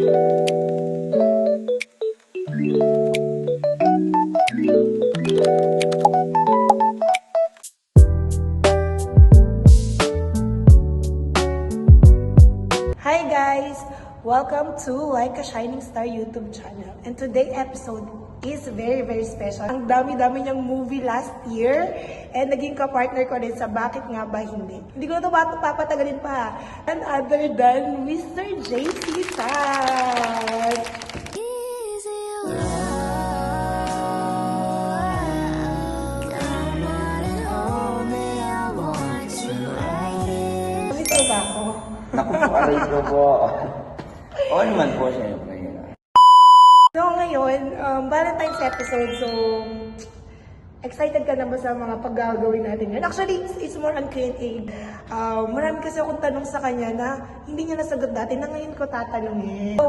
Hi guys! Welcome to Like a Shining Star YouTube channel. And today's episode is very special. Ang dami-dami niyang movie last year and naging ka-partner ko rin sa Bakit Nga Ba Hindi. Hindi ko na ito papatagalin pa. None other than Mr. JC San! Ito ba ako? Naku po, aray ko po. Oo naman po, syempre. So ngayon, Valentine's episode, so excited ka na ba sa mga paggagawin natin yan? Actually, it's more on Q&A. Marami kasi akong tanong sa kanya na hindi niya nasagot dati, na ngayon ko tatanungin. So,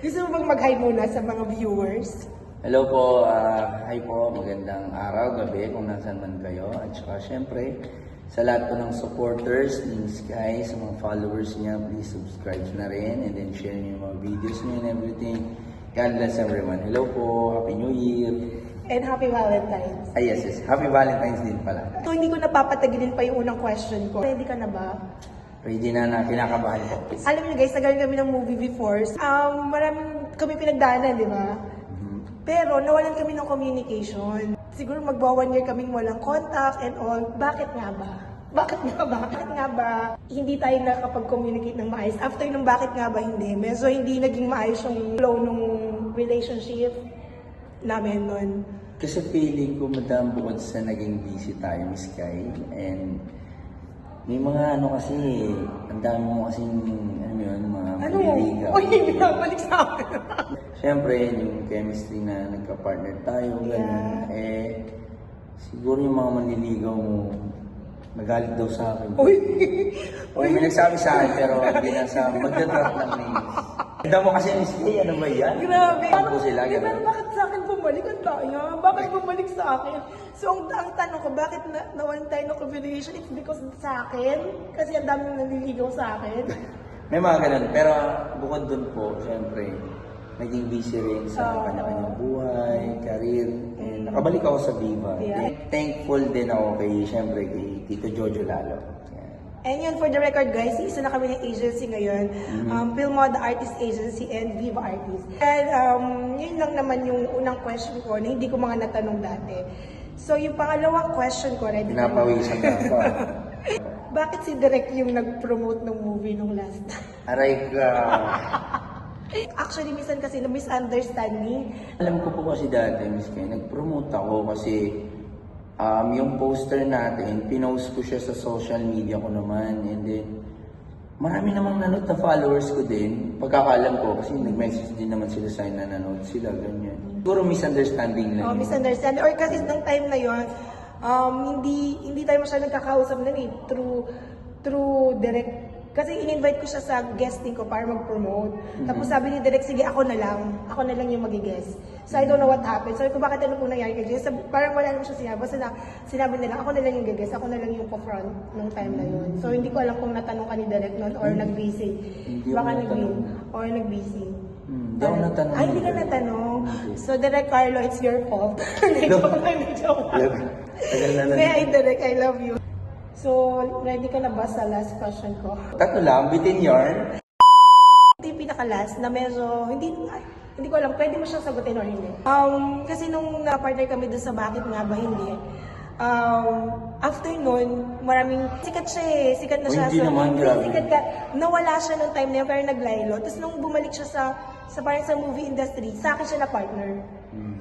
gusto mo bang mag-hi muna sa mga viewers? Hello po, hi po, magandang araw, gabi kung nasan man kayo. At saka syempre, sa lahat po ng supporters ni Sky, sa mga followers niya, please subscribe na rin and then share niyo yung mga videos niyo and everything. God bless everyone. Hello po, Happy New Year. And Happy Valentine's. Yes. Happy Valentine's din pala. So hindi ko napapatagilin pa yung unang question ko. Ready ka na ba? Ready na, kinakabahan ko. Alam niyo guys, nagaling kami ng movie before. Maraming kami pinagdaanan, di ba? Pero nawalan kami ng communication. Siguro magwa 1 year kaming walang contact and all. Bakit nga ba? Bakit nga ba hindi tayo nakapag-communicate ng maayos? After nung bakit nga ba hindi? Medyo hindi naging maayos yung flow nung relationship namin nun. Kasi feeling ko, madam, bukod sa naging busy tayo, Miss Sky, and may mga ano kasi, ang dami mo kasing, ano yun, mga maliligaw. Uy, hindi balik sa akin. Siyempre, yung chemistry na nagka-partner tayo, ganun, siguro yung mga manliligaw mo, nagalit daw sa akin. Uy! May nagsabi sa akin, pero hindi na sa magdadrop ng names. Hindi mo kasi, Miss Kay, ano ba yan? Grabe! Ano po sila, Pero ganun. bakit sa akin bumalik ang daya? Bakit bumalik sa akin? So, ang tanong ko, bakit nawalan tayo ng communication? It's because sa akin? Kasi ang daming nanliligaw sa akin. May mga ganun, pero bukod dun po, siyempre, naging busy rin sa kanya-kanyang buhay, career, and nakabalik ako sa Viva. Yeah. Thankful din ako siyempre, kay Tito Jojo lalo. Yan. And yun, for the record guys, isa na kami ng agency ngayon. Filmoda Artist Agency and Viva Artist. And yun lang naman yung unang question ko na hindi ko mga natanong dati. So yung pangalawang question ko, ready? Pinapawisan ka pa. Bakit si Direk yung nag-promote ng movie nung last time? Aray ka. Actually, minsan kasi na-misunderstand me. Alam ko po kasi dati, Miss Kay, nag-promote ako kasi yung poster natin, pinost ko siya sa social media ko naman. And then, marami namang nanood na followers ko din. Pagkakalam ko, kasi nag-message din naman sila sa akin na nanood sila, ganyan. Siguro misunderstanding lang. Misunderstanding. Or kasi nung time na yon, hindi tayo masyadong nagkakausap na through direct. Kasi in-invite ko siya sa guesting ko para mag-promote. Tapos sabi ni Direk, sige ako na lang yung mag-guest. So I don't know what happened. Sabi ko, bakit ano po nangyari kay Jess? Parang wala naman siya sinabi. Basta sinabi nila, ako na lang yung guest, ako na lang yung pa-front nung time na yun. So hindi ko alam kung natanong ka ni Direk noon or nag-busy. Baka nag-busy. Hindi ako natanong. Ay, hindi ka natanong. So Direk Carlo, it's your fault. Joke lang. Tagal na lang. May Direk, I love you. So, ready ka na ba sa last question ko? Tatlo lang, bitin yarn. Ito yung pinaka-last na medyo, hindi ko alam, pwede mo siyang sagutin or hindi. Kasi nung na-partner kami dun sa Bakit Nga Ba Hindi, after nun, maraming, sikat siya eh, sikat na siya. Hindi naman, grabe. Sikat ka, nawala siya nung time na yun, pero naglaylo. Tapos nung bumalik siya sa parang sa movie industry, sa akin siya na partner.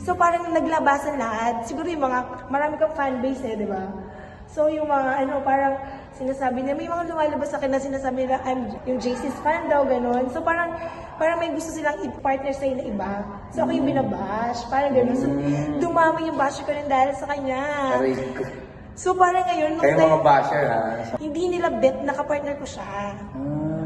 So parang naglabasan lahat. Siguro yung mga, marami kang fanbase eh, di ba? So yung mga parang sinasabi niya, may mga lumalabas sa akin na sinasabi nila, I'm yung JC's fan daw, gano'n. So parang may gusto silang i-partner sa'yo na iba. So ako yung binabash, parang gano'n. So dumami yung basher ko rin dahil sa kanya. Aray. So parang ngayon, Kayo mga basher ha? hindi nila bet na kapartner ko siya.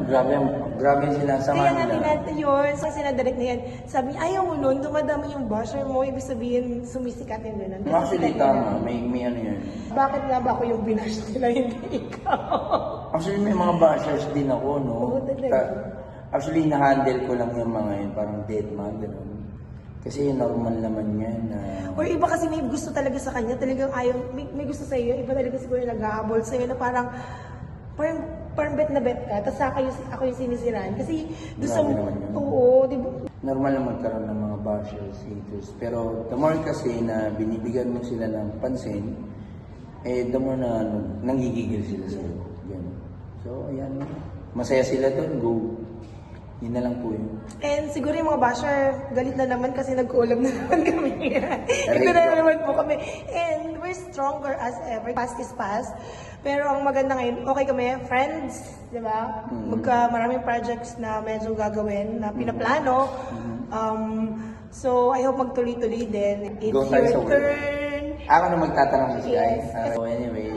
Grabe yung sinasama Kaya nila. natin yun, sa sinadirect na yan, sabi niya, ayaw mo nun, dumadami yung basher mo, ibig sabihin, sumisikat yung gano'n. Actually, tama. May ano yun. Bakit nga ba ako yung binash nila, hindi ikaw? Actually, may mga bashers din ako, no? Oo, talaga. Actually, na-handle ko lang yung mga yun, parang dead man, gano'n. Kasi normal naman yan na... Or iba kasi may gusto talaga sa kanya, talagang ayaw, may gusto sa iyo, iba talaga siguro naghahabol sa iyo na parang bet na bet ka, tapos ako yung sinisiraan. Kasi doon sa... Grabe naman yun. Oo, di ba? Normal lang magkaroon ng mga bashers, haters. Pero the more kasi na binibigyan mo sila ng pansin, the more na nanggigigil sila sa'yo. Ganun. So, ayan. Masaya sila doon, go. Yun na lang po yun. And siguro yung mga basher, galit na naman kasi nag-collab na naman kami. Ito na Correct. naman po kami. And we're stronger as ever. Past is past. Pero ang maganda ngayon, okay kami, friends, di ba? Maraming projects na medyo gagawin, na pinaplano. So, I hope magtuloy-tuloy din. It's Go tayo sa your work. turn. Ako na magtatanong, Miss Guy. Yes. So anyway,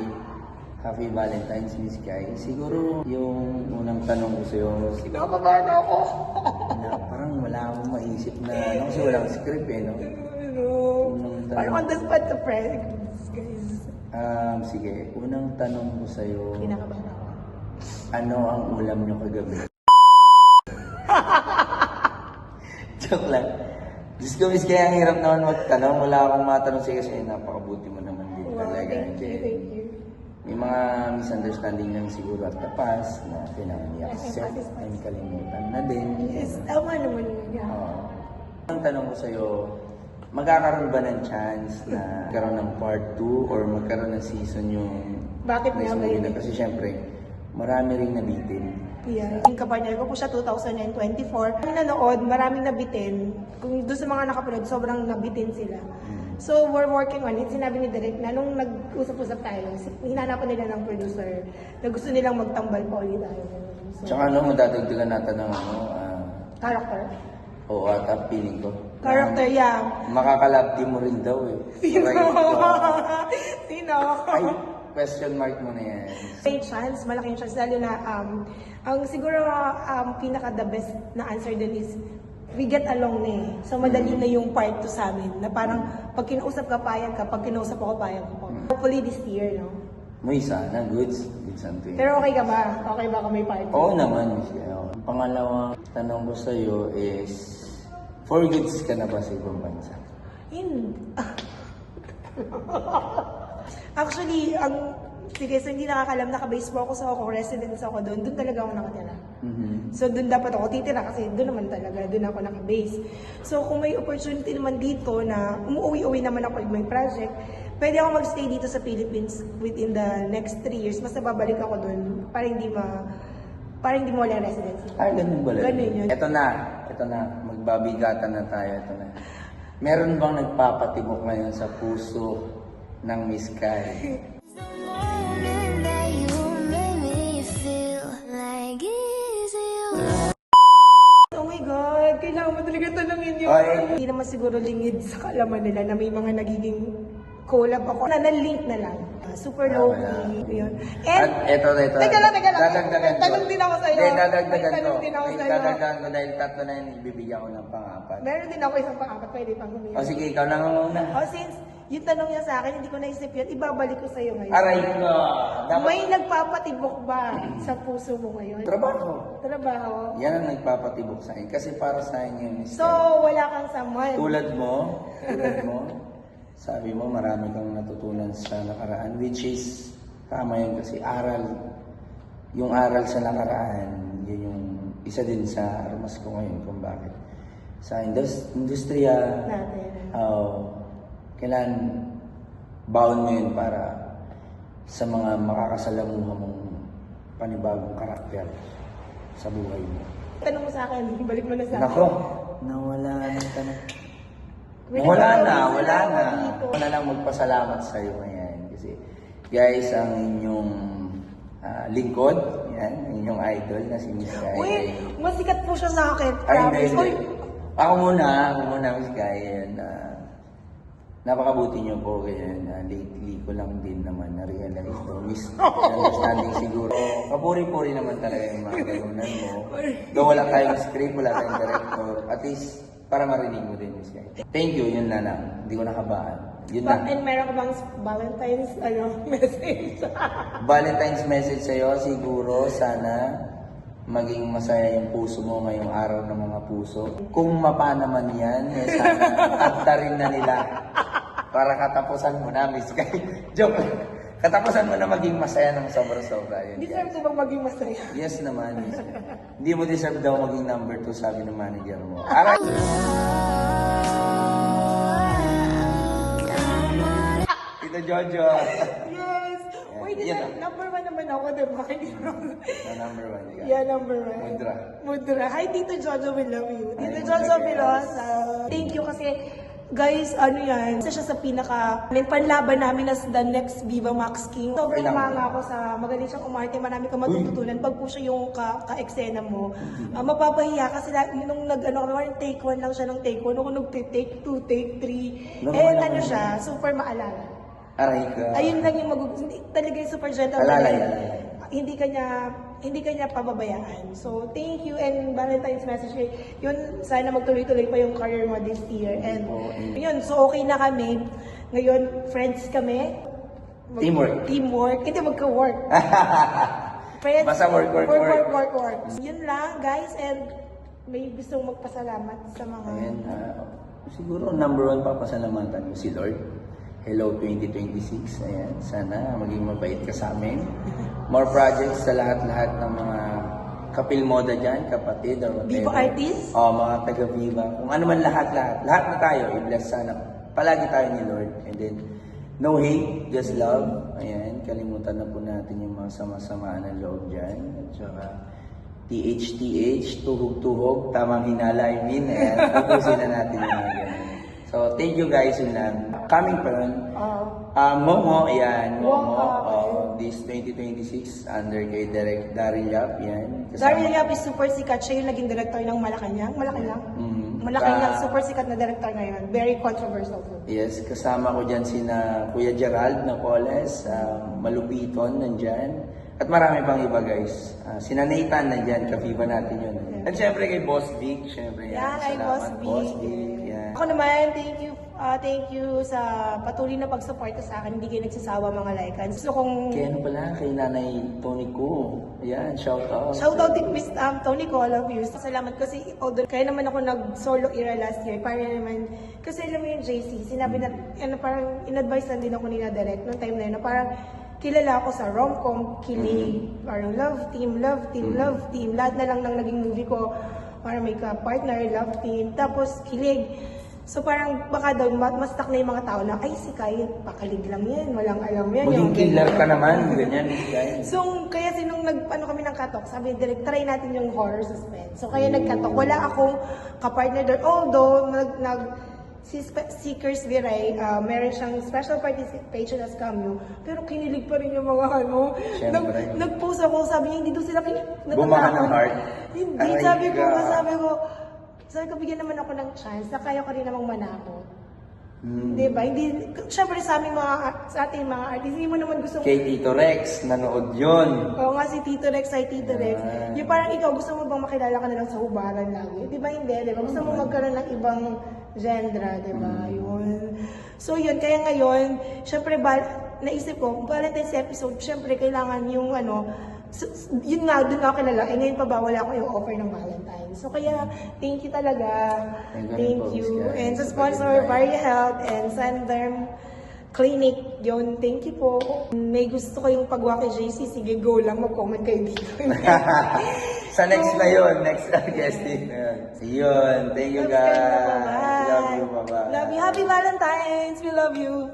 Happy Valentine's, Miss Guy. Siguro yung unang tanong ko sa'yo, Nakabahan ako. na parang wala akong maisip na, ano, kasi walang script eh, no? Ano? Unang tanong. Parang on the spot to friends, guys. Sige, unang tanong ko sa'yo, Kinakabahan ako. ano ang ulam nyo kagabi? Joke lang. Diyos ko, Miss Guy, ang hirap naman magtanong. Wala akong matanong sa'yo kasi napakabuti mo naman din Wow, talaga. thank you, And, thank you. may mga misunderstanding lang siguro at the past na kailangan i-accept Yes, and kalimutan na din. Yes, tama naman yun. Yeah. Ang tanong ko sa'yo, magkakaroon ba ng chance na magkaroon ng part 2 or magkaroon ng season yung Bakit next nga ba movie yun? na? Kasi syempre, marami ring nabitin. Yeah. Yung kapartner ko po siya 2024. Kung nanood, maraming nabitin. Kung doon sa mga nakapanood, sobrang nabitin sila. So, we're working on it. Sinabi ni Direk na nung nag-usap-usap tayo, hinanapan nila ng producer na gusto nilang magtambal pa ulit tayo. So, Tsaka ano, madadagdagan natin ng character. oo ata, feeling ko. Character, yeah. Makakalabdi mo rin daw eh. Sino? Right, Sino? ay, question mark mo na yan. May chance, malaking chance. Lalo na, ang siguro pinaka-the best na answer din is, we get along na eh. So, madali na yung part 2 sa amin. Na parang, pag kinausap ka, payag ka. Pag kinausap ako, payag ako. Hopefully this year, no? Muy sana, goods. Goods ang tuwing. Pero okay ka ba? Okay ba kung may part 2? Oo naman, Miss Guy. Oo. Ang pangalawang tanong ko sa'yo is, for goods ka na ba sa ibang bansa? Actually, sige, so hindi nakakalam, naka-base po ako sa ako, residence ako doon. Doon talaga ako nakatira. So doon dapat ako titira kasi doon naman talaga, doon ako naka-base. So kung may opportunity naman dito na umuwi-uwi naman ako with my project, pwede ako magstay dito sa Philippines within the next 3 years. Basta babalik ako doon para hindi mo wala residency. Ay, ganun ba? Ganun yun. Ito na. Magbabigatan na tayo. Ito na. Meron bang nagpapatibok ngayon sa puso ng Miss Guy? The moment that you make me feel like it's you. Oh my God, kailangan mo talaga tanongin yun. Ay. Hindi naman siguro lingid sa kaalaman nila na may mga nagiging collab ako. Na-link na lang. Super low-key. Yun. And, At ito. Teka lang. Dadagdagan ko. Tanong din ako sa'yo. Hindi, dadagdagan May ko. tanong din ako sa'yo. Dadagdagan ko dahil tatlo na yun, ibibigyan ko ng pang-apat. Meron din ako isang pang-apat. Pwede pang humiyan. O sige, ikaw na nga muna. Since yung tanong niya sa akin, hindi ko naisip yun, ibabalik ko sa'yo ngayon. Aray ko. Dapat May nagpapatibok ba sa puso mo ngayon? trabaho. Trabaho. Yan ang nagpapatibok sa akin. Kasi para sa akin yun, Miss So, Guy. wala kang someone. Tulad mo, sabi mo marami kang natutunan sa nakaraan, which is, tama yun kasi yung aral sa nakaraan, yun yung isa din sa armas ko ngayon kung bakit. Sa industriya, Natin. kailan baon mo yun para sa mga makakasalamuha mong panibagong karakter sa buhay mo. Tanong mo sa akin, balik mo na sa akin. Nako, nawala ng tanong. Wait, Wala ikaw, na. dito. Ako na lang magpasalamat sa iyo ngayon. Kasi, guys, ang inyong lingkod, yan, ang inyong idol na si Miss Guy. Uy, masikat po siya sa akin. Ay, hindi, Promise. hindi. Uy, Ako muna, Miss Guy. Yan, napakabuti niyo po. Ganyan, lately ko lang din naman na-realize to. Misunderstanding siguro. Kapuri-puri naman talaga yung mga galunan mo. Though wala tayong script, wala tayong director. At least, para marinig mo din, Miss Guy. Thank you, yun na lang. Hindi ko nakabaan. Yun lang. and meron ka bang Valentine's message? Valentine's message sa'yo, siguro, sana maging masaya yung puso mo ngayong araw ng mga puso. Kung mapa naman yan, eh, sana akta rin na nila para katapusan mo na, Miss Kay. Joke lang. Katapusan mo na maging masaya ng sobra-sobra. Yun, Deserve guys. ko bang maging masaya? Yes naman, Miss Kay. Hindi mo deserve daw maging number 2, sabi ng manager mo. Alright. Tito Jojo. Yes! Wait, Yan number 1 naman ako, diba? Hindi mo. Na number 1 ka. Yeah, number 1. Mudra. Mudra. Hi, Tito Jojo, we love you. Hi, Tito Mudra, Jojo guys. Velosa. Thank you kasi, guys, ano yan, isa siya sa panlaban namin as the next Viva Max King. Sobrang Kailangan. umanga ako sa magaling siyang umarte, marami kang matututunan. Pag po siya yung ka-eksena mo, mapapahiya kasi nung nag-ano kami, parang take 1 lang siya ng take 1. Ako nag-take 2, take 3. Normal And lang ano yun. siya, super maalala. Aray ka. Ayun lang yung hindi talaga yung super gentleman. Alalay. Hindi kanya pababayaan. So, thank you and Valentine's message. Yun, sana magtuloy-tuloy pa yung career mo this year. And yun, so okay na kami. Ngayon, friends kami. Teamwork. Teamwork. Hindi, magka-work. Friends. Basta work. Work. Yun lang, guys. And may gustong magpasalamat sa mga... Ayan, siguro number 1 papasalamatan ko si Lord. Hello 2026. Ayan, sana maging mabait ka sa amin. More projects sa lahat-lahat ng mga kapilmoda dyan, kapatid, or whatever. Viva artists? Mga taga-Viva. Kung ano man lahat. Lahat na tayo, i-bless sana. Palagi tayo ni Lord. And then, no hate, just love. Ayan, kalimutan na po natin yung mga sama-sama na loob dyan. At saka, TH, tuhog-tuhog, tamang hinala, Ayan, tapusin na natin yung mga ganun. So, thank you guys, yun lang. Coming pa rin. Momo, ayan. Momo, this 2026 under kay Daryl Yap, yan. Daryl Yap is super sikat. Siya yung naging director ng Malacanang. Malacanang? Malacanang, super sikat na director ngayon. Very controversial po. Yes, kasama ko dyan sina Kuya Gerald Napoles, Malupiton nandyan, at marami pang iba guys. Sina Nathan nandyan, ka-Viva natin yun. At syempre kay Boss Vic, syempre yan. Yan, ay Boss Boss Vic. Vic, yan. Ako naman, thank you sa patuloy na pagsuporta sa akin. Hindi kayo nagsasawa mga laikans. Gusto kong Kaya ano pala, kay Nanay Tony ko. Ayan, shout out. shoutout din Miss Tony ko, I love you. Salamat kasi although kaya naman ako nag-solo era last year. Para naman, kasi alam mo yung JC, sinabi na, parang in-advise lang din ako ni na direct noong time na yun, na parang kilala ako sa rom-com, kilig, parang love team. Lahat na lang ng naging movie ko, parang may ka-partner, love team, tapos kilig. So parang baka daw mas stuck na yung mga tao na, ay si Kai, pakalig lang yan, walang alam yan. Maging yung killer ganyan. ka naman, ganyan, guys. So, kaya sinong kami ng katok, sabi direct, try natin yung horror suspense. So, kaya nagkatok. Wala akong kapartner doon. Although, si Seekers Viray, meron siyang special participation as cameo, pero kinilig pa rin yung mga Siyempre. nag-post ako, sabi niya, hindi doon sila Bumahan ng heart. Hindi, Aray sabi ko, bigyan naman ako ng chance na kaya ko rin namang manakot. Hmm. Diba? Hindi, syempre sa ating mga artist, hindi mo naman gusto Kay Tito Rex, nanood yun. Oo nga, si Tito Rex ay Tito Rex. Yeah. Yung parang ikaw, gusto mo bang makilala ka na lang sa hubaran lagi? Di ba hindi? Di ba? Gusto mo magkaroon ng ibang genre, di ba? Yun. So yun, kaya ngayon, syempre, naisip ko, Valentine's episode, syempre, kailangan yung yun nga, doon ako kilala. Eh ngayon pa ba, wala ko yung offer ng Valentine's. So kaya, thank you talaga. Thank you. And sa sponsor, Varia Health and Sanderm Clinic, yun, thank you po. May gusto kayong pagwa kay JC, sige, go lang, mag-comment kayo dito. Sa next na yun, next guesting na yun. So yun, thank you guys. Love you, bye-bye. Love you. Happy Valentine's. We love you.